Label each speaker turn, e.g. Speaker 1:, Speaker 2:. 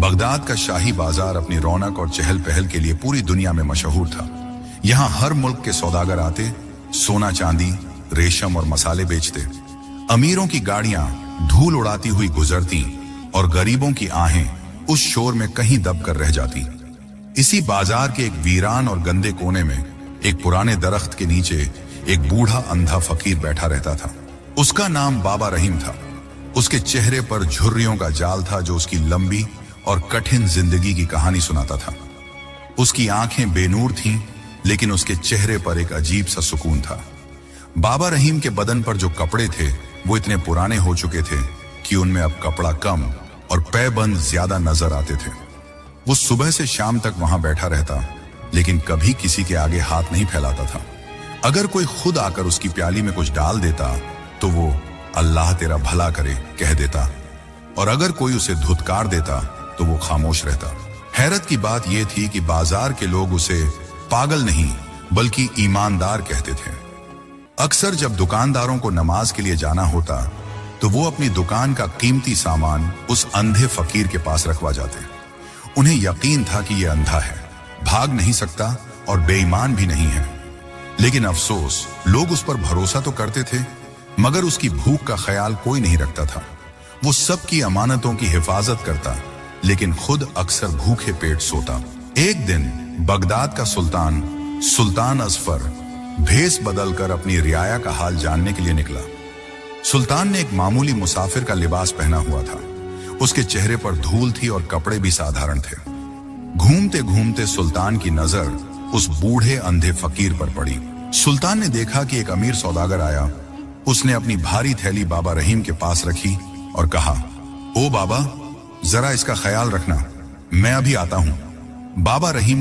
Speaker 1: Baghdad का शाही बाजार अपनी रौनक और चहल पहल के लिए पूरी दुनिया में मशहूर था। यहाँ हर मुल्क के सौदागर आते, सोना चांदी, रेशम और मसाले बेचते। अमीरों की गाड़ियां धूल उड़ाती हुई गुजरती और गरीबों की आहें उस शोर में कहीं दब कर रह जाती। इसी बाजार के एक वीरान और गंदे कोने में एक पुराने दरख्त के नीचे एक बूढ़ा अंधा फकीर बैठा रहता था। उसका नाम बाबा रहीम था। उसके चेहरे पर झुर्रियों का जाल था जो उसकी लंबी और कठिन जिंदगी की कहानी सुनाता था। उसकी आंखें बेनूर थीं, लेकिन उसके चेहरे पर एक अजीब सा सुकून था। बाबा रहीम के बदन पर जो कपड़े थे वो इतने पुराने हो चुके थे कि उनमें अब कपड़ा कम और पैबंद ज्यादा नजर आते थे। वो सुबह से शाम तक वहां बैठा रहता, लेकिन कभी किसी के आगे हाथ नहीं फैलाता था। अगर कोई खुद आकर उसकी प्याली में कुछ डाल देता तो वो अल्लाह तेरा भला करे कह देता, और अगर कोई उसे धुतकार देता तो वो खामोश रहता। हैरत की बात यह थी कि बाजार के लोग उसे पागल नहीं बल्कि ईमानदार कहते थे। अक्सर जब दुकानदारों को नमाज के लिए जाना होता तो वो अपनी दुकान का कीमती सामान उस अंधे फकीर के पास रखवा जाते। उन्हें यकीन था कि यह अंधा है, भाग नहीं सकता और बेईमान भी नहीं है। लेकिन अफसोस, लोग उस पर भरोसा तो करते थे, मगर उसकी भूख का ख्याल कोई नहीं रखता था। वो सबकी अमानतों की हिफाजत करता, लेकिन खुद अक्सर भूखे पेट सोता। एक दिन बगदाद का सुल्तान असफर भेष बदलकर अपनी रियाया का हाल जानने के लिए निकला। सुल्तान ने एक मामूली मुसाफिर का लिबास पहना हुआ था। उसके चेहरे पर धूल थी और कपड़े भी साधारण थे। घूमते घूमते सुल्तान की नजर उस बूढ़े अंधे फकीर पर पड़ी। सुल्तान ने देखा कि एक अमीर सौदागर आया। उसने अपनी भारी थैली बाबा रहीम के पास रखी और कहा, ओ बाबा, जरा इसका ख्याल रखना, मैं अभी आता हूं। बाबा रहीम